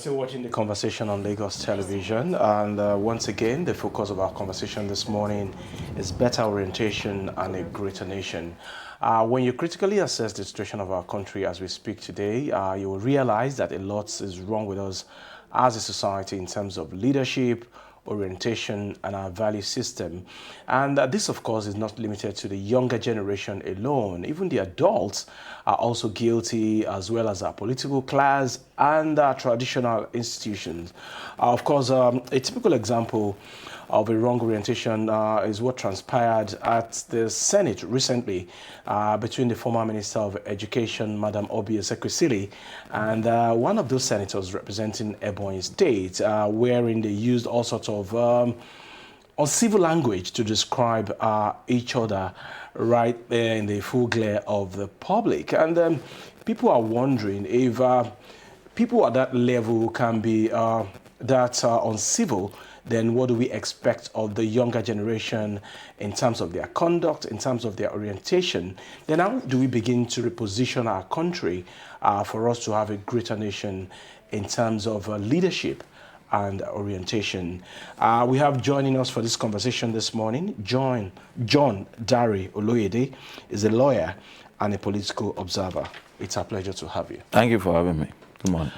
still watching the conversation on Lagos television, and once again, the focus of our conversation this morning is better orientation and a greater nation. When you critically assess the situation of our country as we speak today, you will realize that a lot is wrong with us as a society in terms of leadership, orientation, and our value system. And this, of course, is not limited to the younger generation alone. Even the adults are also guilty, as well as our political class and our traditional institutions. Of course, a typical example of a wrong orientation is what transpired at the Senate recently between the former Minister of Education, Madam Obi Ezekwesili, and one of those senators representing Ebonyi State, wherein they used all sorts of uncivil language to describe each other right there in the full glare of the public. And people are wondering if people at that level can be that uncivil, then what do we expect of the younger generation in terms of their conduct, in terms of their orientation? Then how do we begin to reposition our country for us to have a greater nation in terms of leadership and orientation? We have joining us for this conversation this morning, John Dare Oloyede is a lawyer and a political observer. It's a pleasure to have you. Thank you for having me. Good morning.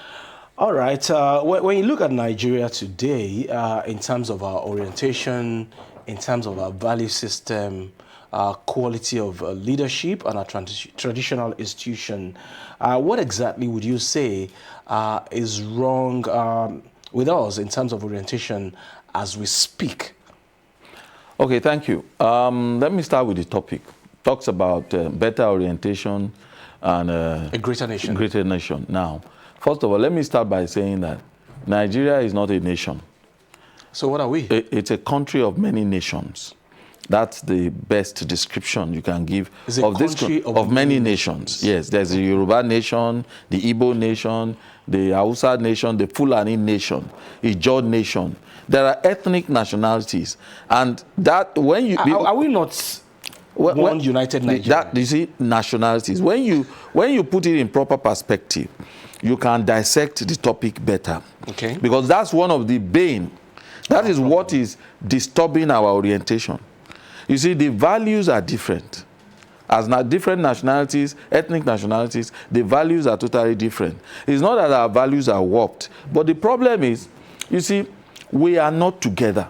All right. When you look at Nigeria today, in terms of our orientation, in terms of our value system, quality of leadership and our traditional institution, what exactly would you say is wrong with us in terms of orientation as we speak? Okay, thank you. Let me start with the topic. Talks about better orientation and a greater nation. Greater nation. Now, first of all, let me start by saying that Nigeria is not a nation. So what are we? It's a country of many nations. That's the best description you can give of this country of many nations. Yes, there's the Yoruba nation, the Igbo nation, the Hausa nation, the Fulani nation, the Ijaw nation. There are ethnic nationalities, and that when you are we not one united Nigeria? That you see, nationalities. When you put it in proper perspective, you can dissect the topic better. Okay. Because that's one of the bane. That is what is disturbing our orientation. You see, the values are different. As different nationalities, ethnic nationalities, the values are totally different. It's not that our values are warped, but the problem is, you see, we are not together.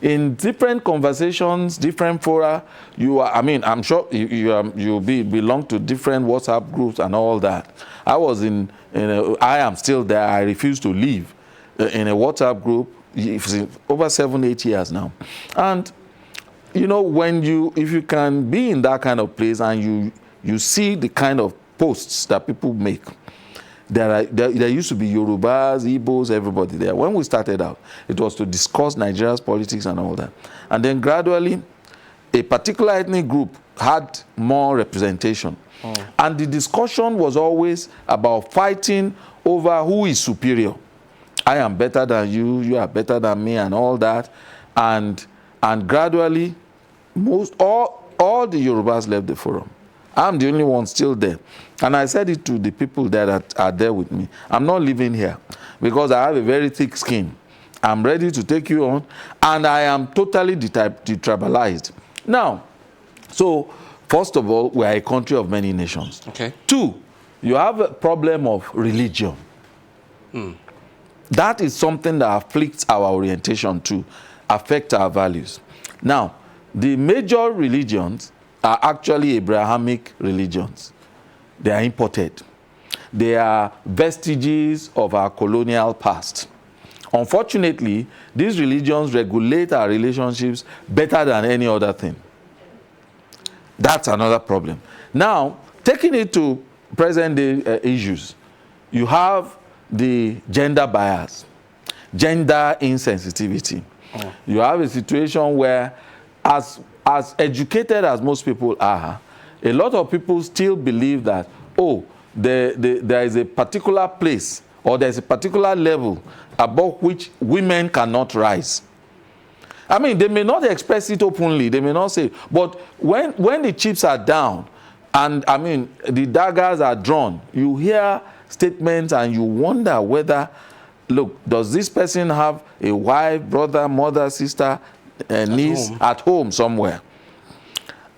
In different conversations, different fora, I'm sure you belong to different WhatsApp groups and all that. I am still there. I refuse to leave in a WhatsApp group over 7-8 years now. And you know, if you can be in that kind of place and you see the kind of posts that people make, there used to be Yorubas, Igbos, everybody there. When we started out, it was to discuss Nigeria's politics and all that. And then gradually, a particular ethnic group had more representation. And the discussion was always about fighting over who is superior. I am better than you, you are better than me, and all that. And gradually, all the Yorubas left the forum. I'm the only one still there. And I said it to the people that are there with me. I'm not living here because I have a very thick skin. I'm ready to take you on, and I am totally detribalized. Now, so first of all, we are a country of many nations. Okay. 2, you have a problem of religion. That is something that afflicts our orientation too, affects our values. Now, the major religions are actually Abrahamic religions. They are imported. They are vestiges of our colonial past. Unfortunately, these religions regulate our relationships better than any other thing. That's another problem. Now, taking it to present-day issues, you have the gender bias, gender insensitivity. You have a situation where, as educated as most people are, a lot of people still believe that, there is a particular place or there's a particular level above which women cannot rise. I mean, they may not express it openly, they may not say, but when the chips are down and, I mean, the daggers are drawn, you hear statements and you wonder whether, look, does this person have a wife, brother, mother, sister, niece at home somewhere?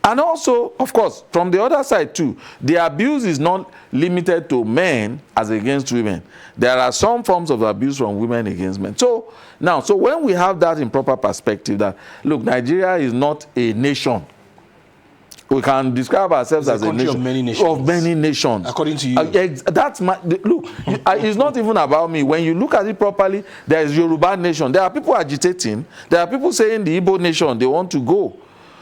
And also, of course, from the other side too, the abuse is not limited to men as against women. There are some forms of abuse from women against men. So now, so when we have that in proper perspective, that, look, Nigeria is not a nation. We can describe ourselves as a nation of many nations. Of many nations. According to you. That's my, look, it's not even about me. When you look at it properly, there is Yoruba nation. There are people agitating. There are people saying the Igbo nation, they want to go.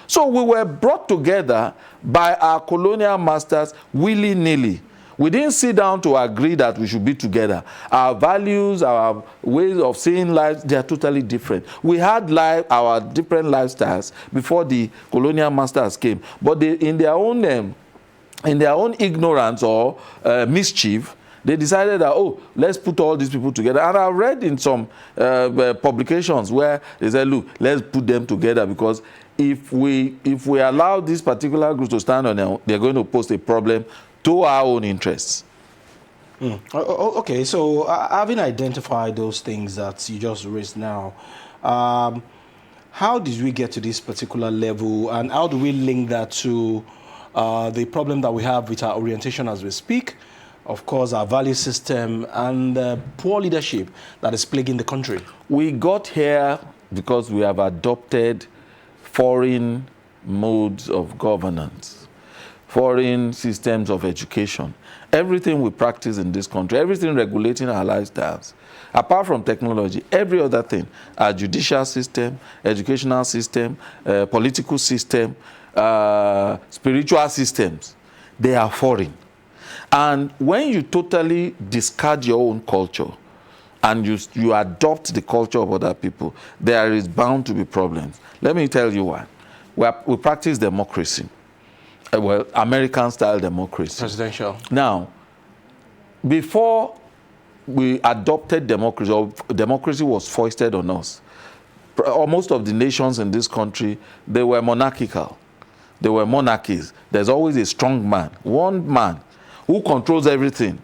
So we were brought together by our colonial masters willy-nilly. We didn't sit down to agree that we should be together. Our values, our ways of seeing life, they are totally different. We had our different lifestyles before the colonial masters came. But they, in their own ignorance or mischief, they decided that, oh, let's put all these people together. And I read in some publications where they said, look, let's put them together because if we allow this particular group to stand on their own, they're going to pose a problem to our own interests. Okay, so having identified those things that you just raised now, how did we get to this particular level, and how do we link that to the problem that we have with our orientation as we speak, of course, our value system, and poor leadership that is plaguing the country? We got here because we have adopted foreign modes of governance, foreign systems of education. Everything we practice in this country, everything regulating our lifestyles, apart from technology, every other thing, our judicial system, educational system, political system, spiritual systems, they are foreign. And when you totally discard your own culture and you adopt the culture of other people, there is bound to be problems. Let me tell you why. We practice democracy. Well, American-style democracy. Presidential. Now, before we adopted democracy, or democracy was foisted on us, most of the nations in this country, they were monarchical. They were monarchies. There's always a strong man, one man, who controls everything.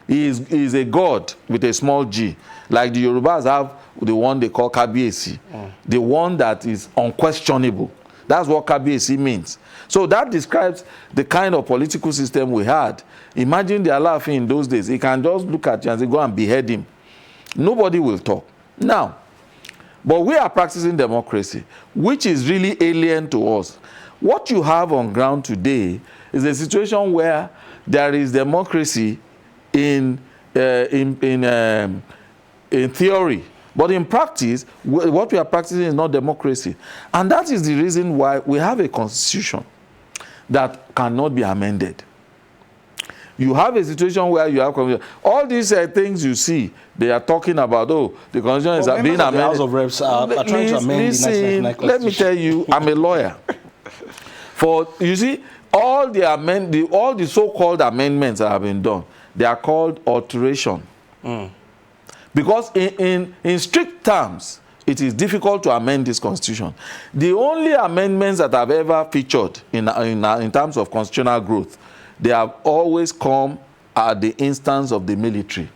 He is a god with a small g. Like the Yorubas have the one they call Kabiyesi, the one that is unquestionable. That's what Kabiyesi means. So that describes the kind of political system we had. Imagine the Alaafin in those days. He can just look at you and say, go and behead him. Nobody will talk. Now, but we are practicing democracy, which is really alien to us. What you have on ground today is a situation where there is democracy in theory, but in practice, what we are practicing is not democracy. And that is the reason why we have a constitution that cannot be amended. You have a situation where you have all these things you see, they are talking about, oh, the constitution is being amended. The House of Reps are trying to amend the 1999 Constitution. Let me tell you, I'm a lawyer. You see, all the so-called amendments that have been done, they are called alteration. Because in strict terms, it is difficult to amend this constitution. The only amendments that have ever featured in terms of constitutional growth, they have always come at the instance of the military.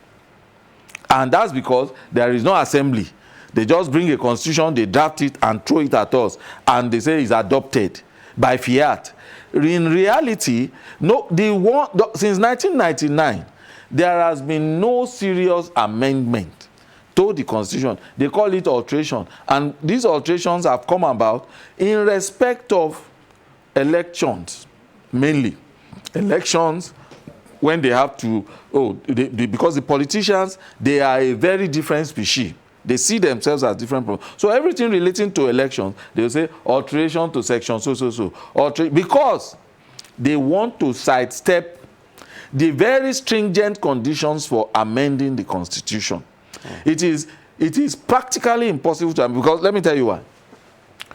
And that's because there is no assembly. They just bring a constitution, they draft it and throw it at us, and they say it's adopted by fiat. In reality, since 1999, there has been no serious amendment to the constitution. They call it alteration. And these alterations have come about in respect of elections, mainly. Elections, when they have to, because the politicians, they are a very different species. They see themselves as different problems. So everything relating to elections, they will say alteration to section so. Because they want to sidestep the very stringent conditions for amending the Constitution. It is practically impossible to amend, because let me tell you why.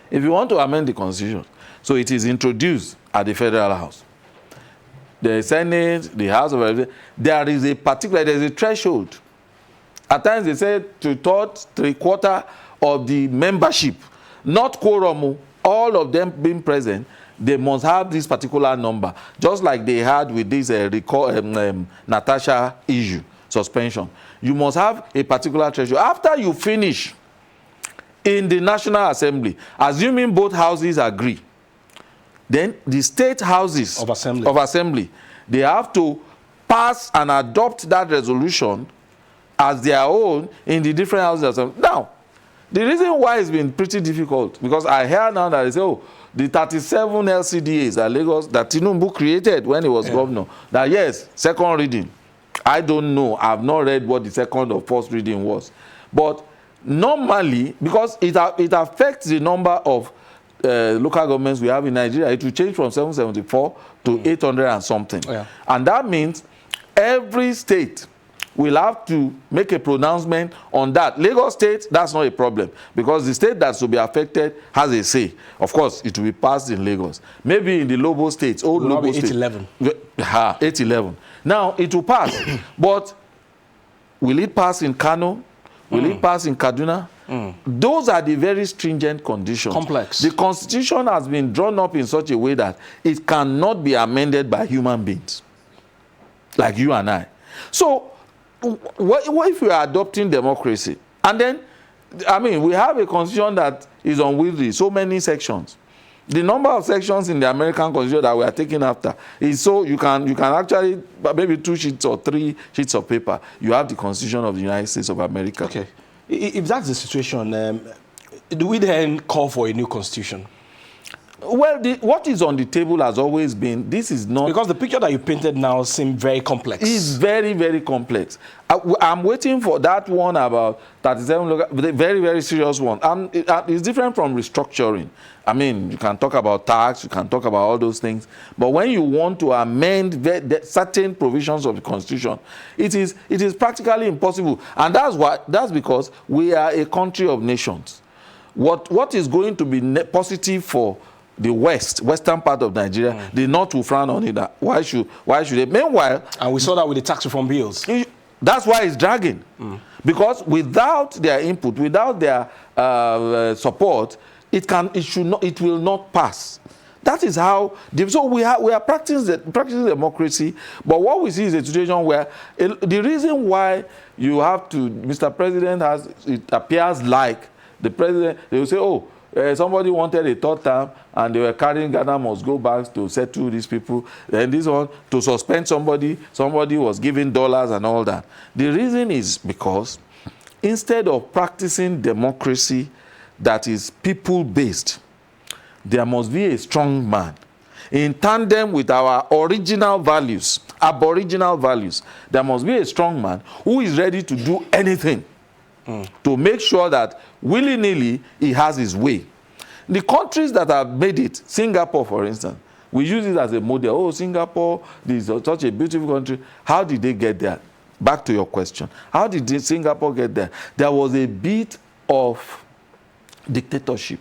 If you want to amend the Constitution, so it is introduced at the Federal House. The Senate, the House of Representatives, there is a threshold. At times they say 2/3, 3/4 of the membership, not quorum, all of them being present, they must have this particular number, just like they had with this Natasha issue, suspension. You must have a particular threshold. After you finish in the National Assembly, assuming both houses agree, then the state houses of assembly, they have to pass and adopt that resolution as their own in the different houses of assembly. Now, the reason why it's been pretty difficult, because I hear now that they say, oh, the 37 LCDAs that Lagos, that Tinubu created when he was governor, that yes, second reading. I don't know. I've not read what the second or first reading was. But normally, because it affects the number of local governments we have in Nigeria, it will change from 774 to 800 and something. Yeah. And that means every state will have to make a pronouncement on that. Lagos State, that's not a problem, because the state that's to be affected has a say. Of course, it will be passed in Lagos. Maybe in the Lobo states, old Lobo states. 811. 811. Now, it will pass. But will it pass in Kano? Will it pass in Kaduna? Those are the very stringent conditions. Complex. The Constitution has been drawn up in such a way that it cannot be amended by human beings, like you and I. So, what if we are adopting democracy? And then, I mean, we have a constitution that is unwieldy, so many sections. The number of sections in the American constitution that we are taking after is so you can actually, maybe 2 sheets or 3 sheets of paper, you have the Constitution of the United States of America. Okay. If that's the situation, do we then call for a new constitution? Well, what is on the table has always been, this is not... Because the picture that you painted now seems very complex. It's very, very complex. I'm waiting for that one about 37 local, very, very serious one. It's different from restructuring. I mean, you can talk about tax, you can talk about all those things. But when you want to amend certain provisions of the Constitution, it is practically impossible. And that's because we are a country of nations. What is going to be positive for the western part of Nigeria, the North will frown on it. Why should they? Meanwhile, and we saw that with the tax reform bills. That's why it's dragging, because without their input, without their support, it will not pass. That is how. So we are practicing democracy, but what we see is a situation where the reason why you have to, Mr. President it appears like the president. They will say, oh. Somebody wanted a third term and they were carrying Ghana must go back to settle these people. Then this one, to suspend somebody was giving dollars and all that. The reason is because instead of practicing democracy that is people-based, there must be a strong man. In tandem with our original values, aboriginal values, there must be a strong man who is ready to do anything to make sure that willy-nilly he has his way. The countries that have made it, Singapore for instance, we use it as a model. Oh, Singapore, this is such a beautiful country. How did they get there? Back to your question. How did Singapore get there? There was a bit of dictatorship.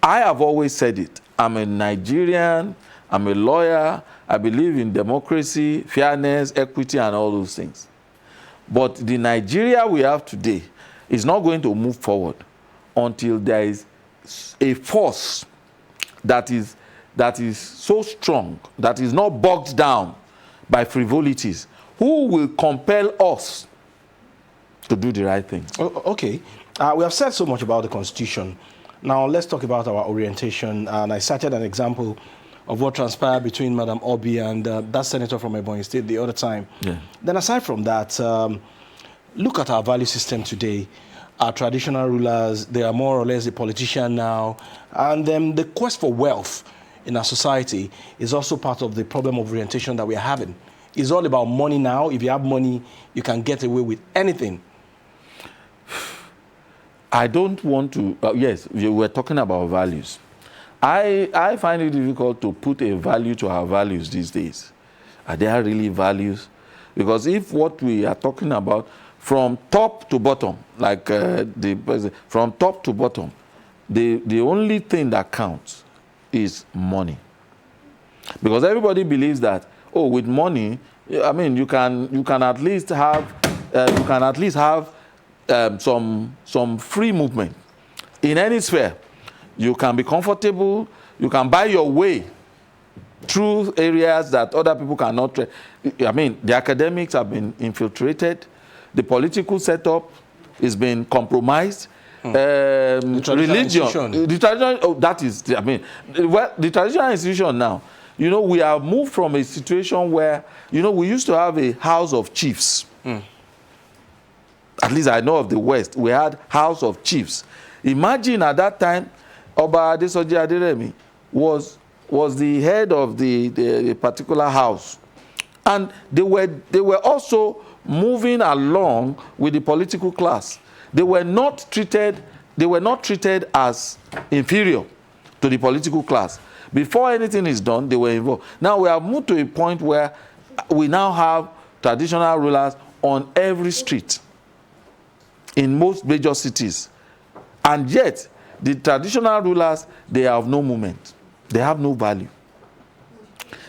I have always said it. I'm a Nigerian, I'm a lawyer, I believe in democracy, fairness, equity, and all those things. But the Nigeria we have today is not going to move forward until there is a force that is so strong, that is not bogged down by frivolities, who will compel us to do the right thing. Okay. We have said so much about the Constitution. Now let's talk about our orientation. And I cited an example of what transpired between Madam Obi and that senator from Ebonyi State the other time. Yeah. Then aside from that, look at our value system today. Our traditional rulers, they are more or less a politician now. And the quest for wealth in our society is also part of the problem of orientation that we are having. It's all about money now. If you have money, you can get away with anything. I don't want to, yes, we were talking about values. I find it difficult to put a value to our values these days. Are there really values? Because if what we are talking about from top to bottom, like the president, from top to bottom, the only thing that counts is money. Because everybody believes that, oh, with money, I mean, you can at least have some free movement in any sphere. You can be comfortable. You can buy your way through areas that other people cannot. I mean, the academics have been infiltrated. The political setup is being compromised. Religion, the traditional, oh, that is, I mean, well, the traditional institution now, you know, we have moved from a situation where, you know, we used to have a house of chiefs. At least I know of the West, we had house of chiefs. Imagine at that time, Oba Adesoji Aderemi was the head of the particular house. And they were also moving along with the political class. They were not treated as inferior to the political class. Before anything is done, they were involved. Now we have moved to a point where we now have traditional rulers on every street in most major cities. And yet, the traditional rulers, they have no movement. They have no value.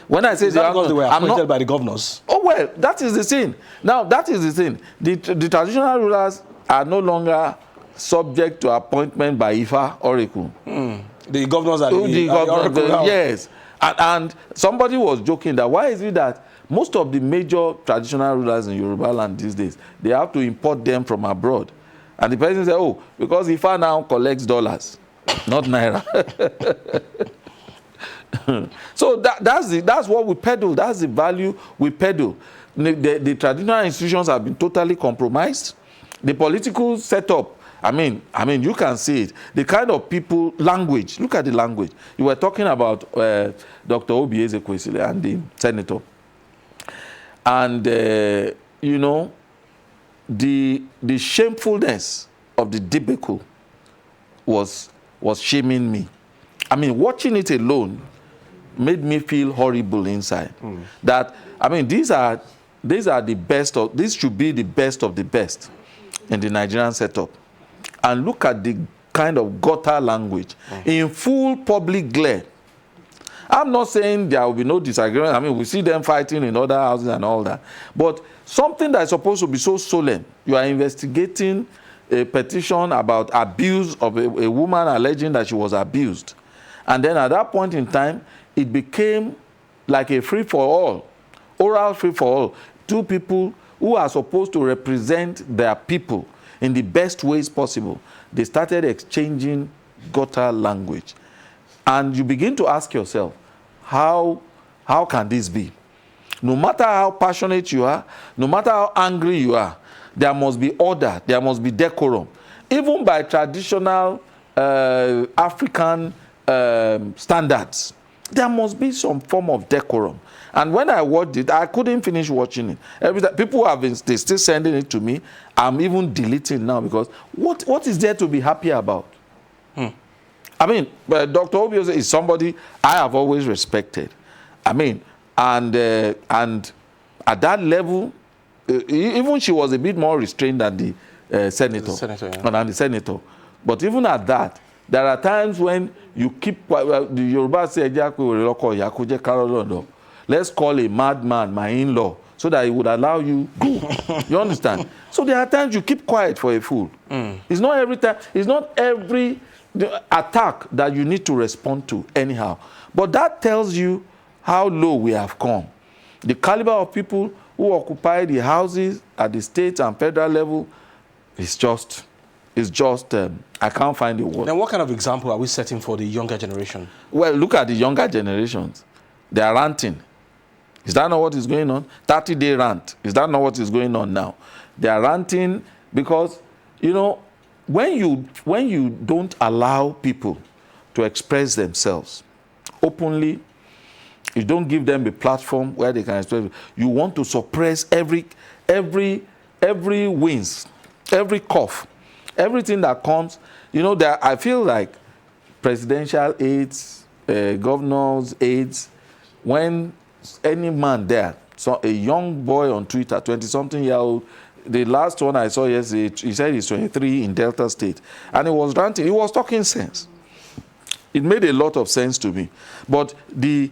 When I say is that because they were appointed by the governors? Oh, well, that is the thing. Now, that is the thing. The traditional rulers are no longer subject to appointment by Ifa Oracle. The governors are the Oracle. Yes. And somebody was joking that why is it that most of the major traditional rulers in Yoruba land these days, they have to import them from abroad. And the person said, oh, because Ifa now collects dollars, not naira. So that's what we peddle. That's the value we peddle. The traditional institutions have been totally compromised. The political setup, I mean, you can see it. The kind of people, language. Look at the language. You were talking about Dr. Obi Ezekwesili and the senator, and you know, the shamefulness of the debacle was shaming me. I mean, watching it alone made me feel horrible inside. That, I mean, these are the best of, this should be the best of the best in the Nigerian setup. And look at the kind of gutter language in full public glare. I'm not saying there will be no disagreement. I mean, we see them fighting in other houses and all that. But something that is supposed to be so solemn, you are investigating a petition about abuse of a woman alleging that she was abused. And then at that point in time, it became like a free-for-all, oral free-for-all. Two people who are supposed to represent their people in the best ways possible, they started exchanging gutter language. And you begin to ask yourself, how can this be? No matter how passionate you are, no matter how angry you are, there must be order, there must be decorum. Even by traditional African standards, there must be some form of decorum. And when I watched it, I couldn't finish watching it. Every time, people have been still sending it to me. I'm even deleting now because what is there to be happy about? I mean, Dr. Obiose is somebody I have always respected. I mean, and at that level, even she was a bit more restrained than the senator. Than the senator. But even at that, there are times when you keep the Yoruba say, let's call a madman my in-law so that he would allow you go. You understand? So there are times you keep quiet for a fool. It's not every time. It's not every attack that you need to respond to anyhow. But that tells you how low we have come. The caliber of people who occupy the houses at the state and federal level is just, I can't find the word. Then what kind of example are we setting for the younger generation? Well, look at the younger generations. They are ranting. Is that not what is going on? 30-day rant. Is that not what is going on now? They are ranting because, you know, when you don't allow people to express themselves openly, you don't give them a platform where they can express. You want to suppress every wins, every cough, everything that comes. You know, that I feel like presidential aides, governors' aides, when any man there, so a young boy on Twitter, 20-something-year-old, the last one I saw yesterday, he said he's 23 in Delta State, and he was ranting. He was talking sense. It made a lot of sense to me. But the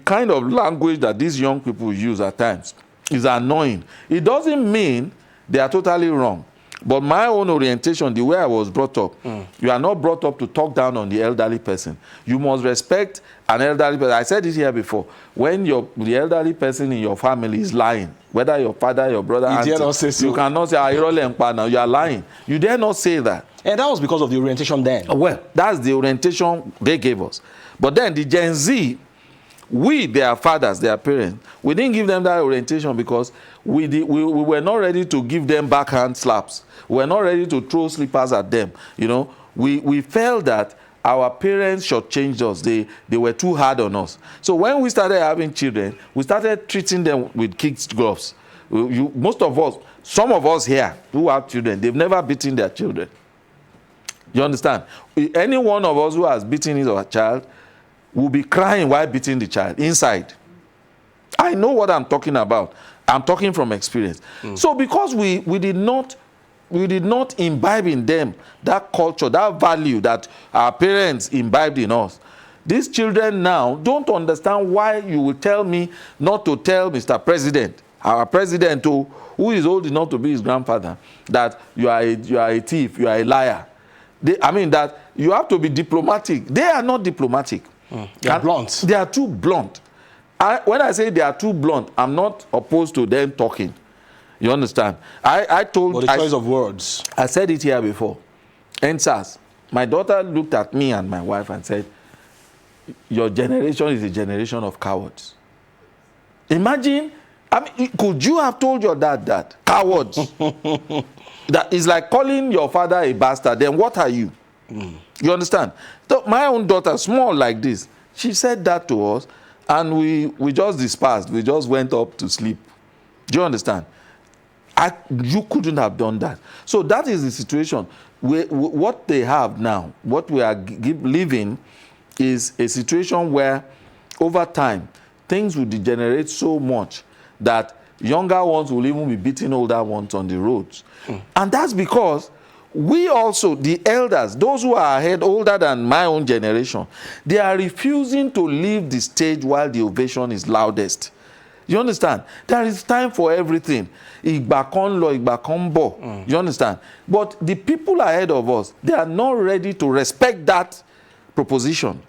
kind of language that these young people use at times is annoying. It doesn't mean they are totally wrong, But my own orientation, the way I was brought up, you are not brought up to talk down on the elderly person. You must respect an elderly person. I said it here before. When the elderly person in your family is lying, whether your father, your brother, You auntie, dare not say so. you cannot say, now you are lying. You dare not say that. And that was because of the orientation then. Well, that's the orientation they gave us. But then the Gen Z, we, their fathers, their parents, we didn't give them that orientation because we were not ready to give them backhand slaps. We were not ready to throw slippers at them. You know, we felt that our parents shortchanged us. They were too hard on us. So when we started having children, we started treating them with kids' gloves. Most of us, some of us here who have children, they've never beaten their children. You understand? Any one of us who has beaten his or her child will be crying while beating the child inside. I know what I'm talking about. I'm talking from experience. So because we did not imbibe in them that culture, that value that our parents imbibed in us, these children now don't understand why you will tell me not to tell Mr. President, our president who is old enough to be his grandfather, that you are a thief, you are a liar. I mean that you have to be diplomatic. They are not diplomatic. They are blunt. They are too blunt. When I say they are too blunt, I'm not opposed to them talking. You understand? But the choice of words. I said it here before. NSAS, my daughter looked at me and my wife and said, your generation is a generation of cowards. Imagine, I mean, could you have told your dad that? Cowards. That is like calling your father a bastard. Then what are you? You understand? So my own daughter, small like this, she said that to us, and we just dispersed. We just went up to sleep. Do you understand? You couldn't have done that. So that is the situation. What they have now, what we are living, is a situation where, over time, things will degenerate so much that younger ones will even be beating older ones on the roads. And that's because we also, the elders, those who are ahead, older than my own generation, they are refusing to leave the stage while the ovation is loudest. You understand? There is time for everything. Igba kan lo, igba kan bo. You understand? But the people ahead of us, they are not ready to respect that proposition.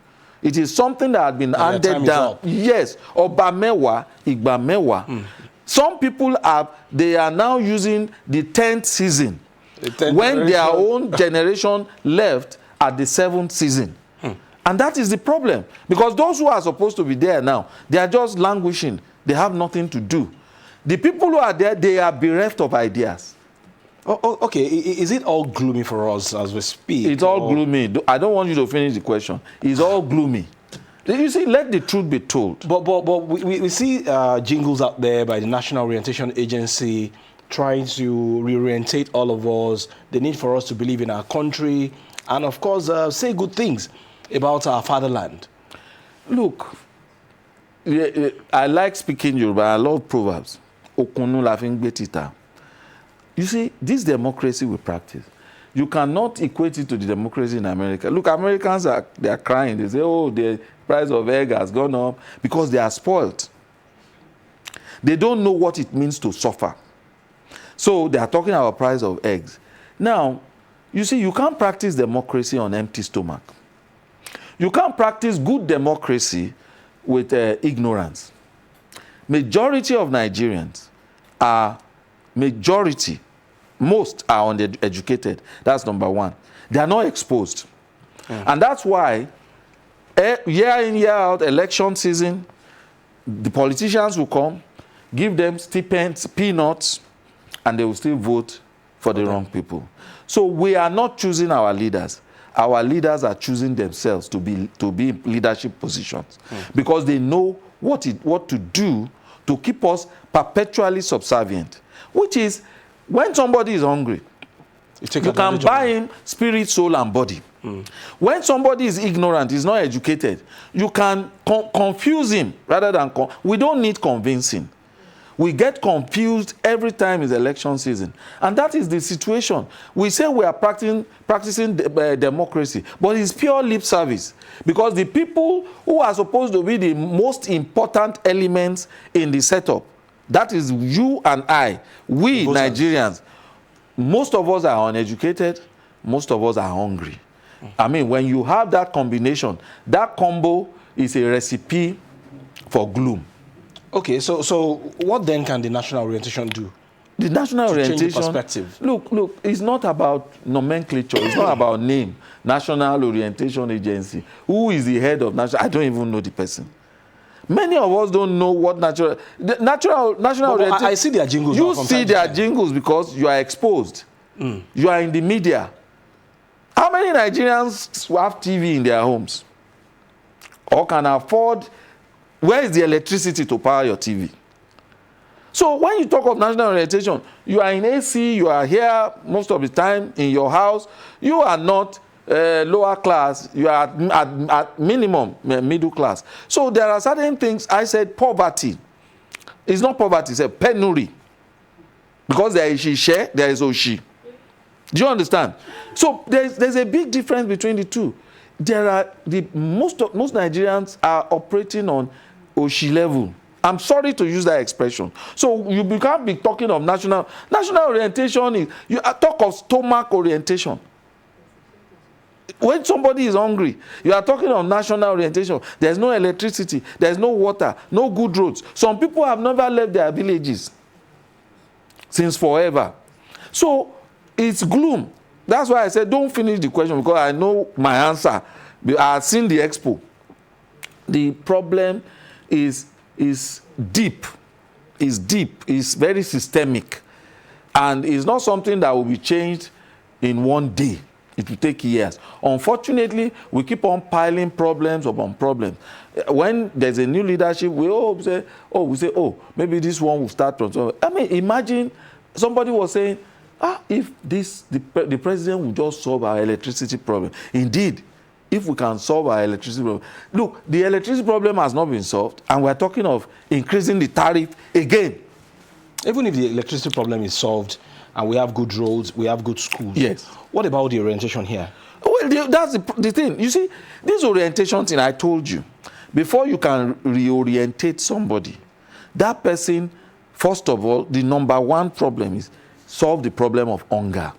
It is something that had been handed down. Yes. Oba mewa, igba mewa. Some people they are now using the 10th season. When their own generation left at the 7th season. And that is the problem. Because those who are supposed to be there now, they are just languishing. They have nothing to do. The people who are there, they are bereft of ideas. Okay, is it all gloomy for us as we speak? It's all gloomy. I don't want you to finish the question. It's all gloomy. You see, let the truth be told. But we see jingles out there by the National Orientation Agency trying to reorientate all of us, the need for us to believe in our country, and of course, say good things about our fatherland. Look, I like speaking Yoruba. I love proverbs. Okunu la fi ngbe tita. You see, this democracy we practice, you cannot equate it to the democracy in America. Look, Americans they are crying. They say, oh, the price of egg has gone up because they are spoiled. They don't know what it means to suffer. So they are talking about price of eggs. Now, you see, you can't practice democracy on empty stomach. You can't practice good democracy with ignorance. Majority of Nigerians are most are uneducated. That's number one. They are not exposed. And that's why year in, year out, election season, the politicians will come, give them stipends, peanuts, and they will still vote for the wrong people. So we are not choosing our leaders. Our leaders are choosing themselves to be in leadership positions because they know what to do to keep us perpetually subservient, which is when somebody is hungry, you can buy him spirit, soul, and body. When somebody is ignorant, is not educated, you can confuse him rather than... We don't need convincing. We get confused every time it's election season. And that is the situation. We say we are practicing democracy, but it's pure lip service. Because the people who are supposed to be the most important elements in the setup, that is you and I, we Nigerians, most of us are uneducated, most of us are hungry. I mean, when you have that combination, that combo is a recipe for gloom. Okay, so what then can the national orientation do? The national orientation, change the perspective. Look, it's not about nomenclature. It's not about name. National Orientation Agency. Who is the head of national? I don't even know the person. Many of us don't know what national orientation. I see their jingles. You see their jingles because you are exposed. You are in the media. How many Nigerians have TV in their homes or can afford? Where is the electricity to power your TV? So when you talk of national orientation, you are in AC, you are here most of the time in your house. You are not lower class, you are at minimum middle class. So there are certain things. I said poverty. It's not poverty, it's a penury. Because there is share, there is oshi. Do you understand? So there's a big difference between the two. There are most Nigerians are operating on oshi level. I'm sorry to use that expression. So you can't be talking of national orientation. You talk of stomach orientation. When somebody is hungry, you are talking of national orientation. There's no electricity, there's no water, no good roads. Some people have never left their villages since forever. So it's gloom. That's why I said don't finish the question, because I know my answer. I've seen the expo. The problem is deep. It's deep. It's very systemic. And it's not something that will be changed in one day. It will take years. Unfortunately, we keep on piling problems upon problems. When there's a new leadership, we say, maybe this one will start from. So, I mean, imagine somebody was saying, if the president will just solve our electricity problem. Indeed, if we can solve our electricity problem. Look, the electricity problem has not been solved, and we're talking of increasing the tariff again. Even if the electricity problem is solved and we have good roads, we have good schools. Yes. What about the orientation here? Well, that's the thing. You see, this orientation thing I told you, before you can reorientate somebody, that person, first of all, the number one problem is solve the problem of hunger.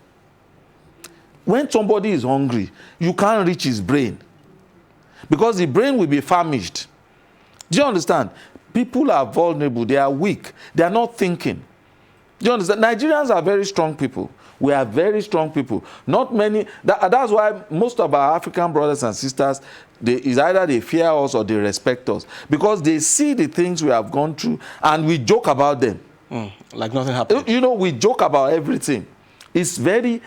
When somebody is hungry, you can't reach his brain because the brain will be famished. Do you understand? People are vulnerable. They are weak. They are not thinking. Do you understand? Nigerians are very strong people. We are very strong people. Not many. That's why most of our African brothers and sisters, is either they fear us or they respect us, because they see the things we have gone through and we joke about them. Like nothing happened. You know, we joke about everything. They say,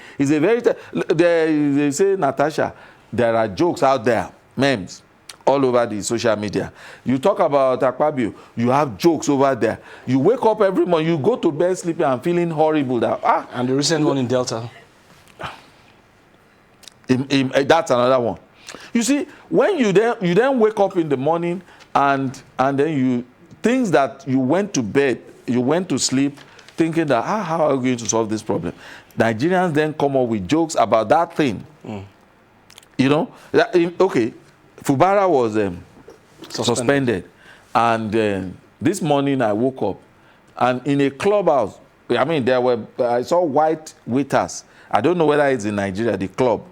Natasha, there are jokes out there, memes, all over the social media. You talk about Akpabio, you have jokes over there. You wake up every morning, you go to bed sleeping and feeling horrible. And the recent one in Delta. That's another one. You see, when you then wake up in the morning and then things that you went to bed, you went to sleep thinking that, how are we going to solve this problem? Nigerians then come up with jokes about that thing. You know, okay, Fubara was suspended. And this morning I woke up, and in a clubhouse, I mean, I saw white waiters. I don't know whether it's in Nigeria, the club.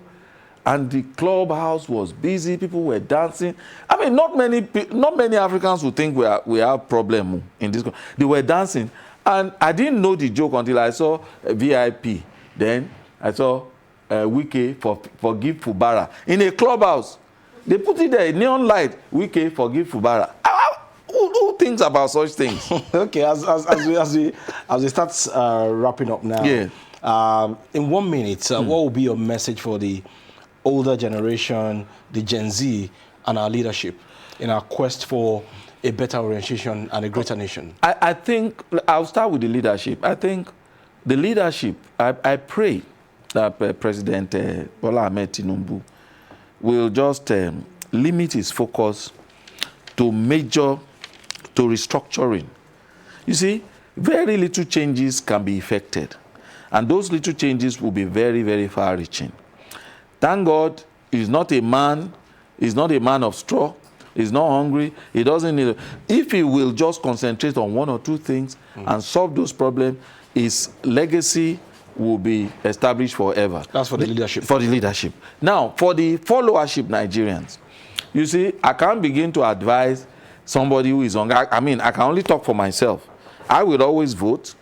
And the clubhouse was busy. People were dancing. I mean, not many Africans would think we have problem in this. They were dancing. And I didn't know the joke until I saw VIP. Then I saw Wike forgive Fubara in a clubhouse. They put it there, neon light. Wike forgive Fubara. Who thinks about such things? Okay, as we start wrapping up now. Yeah. In 1 minute, what will be your message for the older generation, the Gen Z, and our leadership in our quest for a better orientation and a greater nation? I think I'll start with the leadership. I think the leadership, I pray that President Bola Ahmed Tinubu will just limit his focus to restructuring. You see, very little changes can be effected, and those little changes will be very, very far-reaching. Thank God he's not a man of straw. He's not hungry. He doesn't need if he will just concentrate on one or two things and solve those problems, his legacy will be established forever. That's for the leadership. For the leadership. Now, for the followership Nigerians, you see, I can't begin to advise somebody who is on. I mean, I can only talk for myself. I will always vote.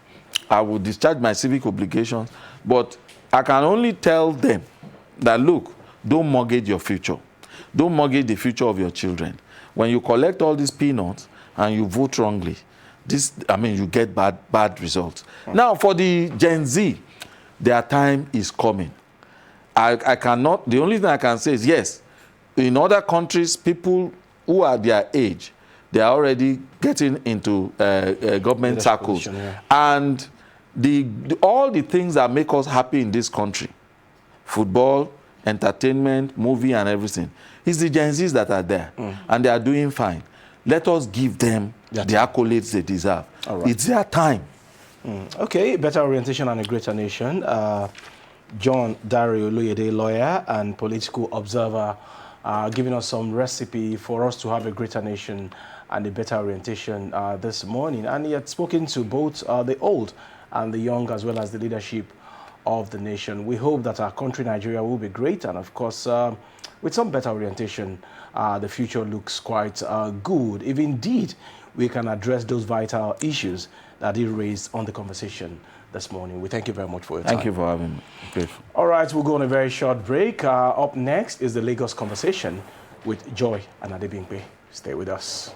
I will discharge my civic obligations. But I can only tell them that, look, don't mortgage your future. Don't mortgage the future of your children. When you collect all these peanuts and you vote wrongly, you get bad results. Now, for the Gen Z, their time is coming. I cannot, the only thing I can say is, yes, in other countries, people who are their age, they are already getting into government circles. Yeah. And all the things that make us happy in this country, football, entertainment, movie, and everything, it's the Gen Zs that are there, and they are doing fine. Let us give them the accolades they deserve. Right. It's their time. Okay, better orientation and a greater nation. John Dario Oluyede, lawyer and political observer, giving us some recipe for us to have a greater nation and a better orientation this morning. And he had spoken to both the old and the young, as well as the leadership of the nation. We hope that our country, Nigeria, will be great. And of course, with some better orientation, the future looks quite good. If indeed we can address those vital issues that he raised on the conversation this morning. We thank you very much for your time. Thank you for having me. Grateful. All right, we'll go on a very short break. Up next is the Lagos Conversation with Joy and Adebimpe. Stay with us.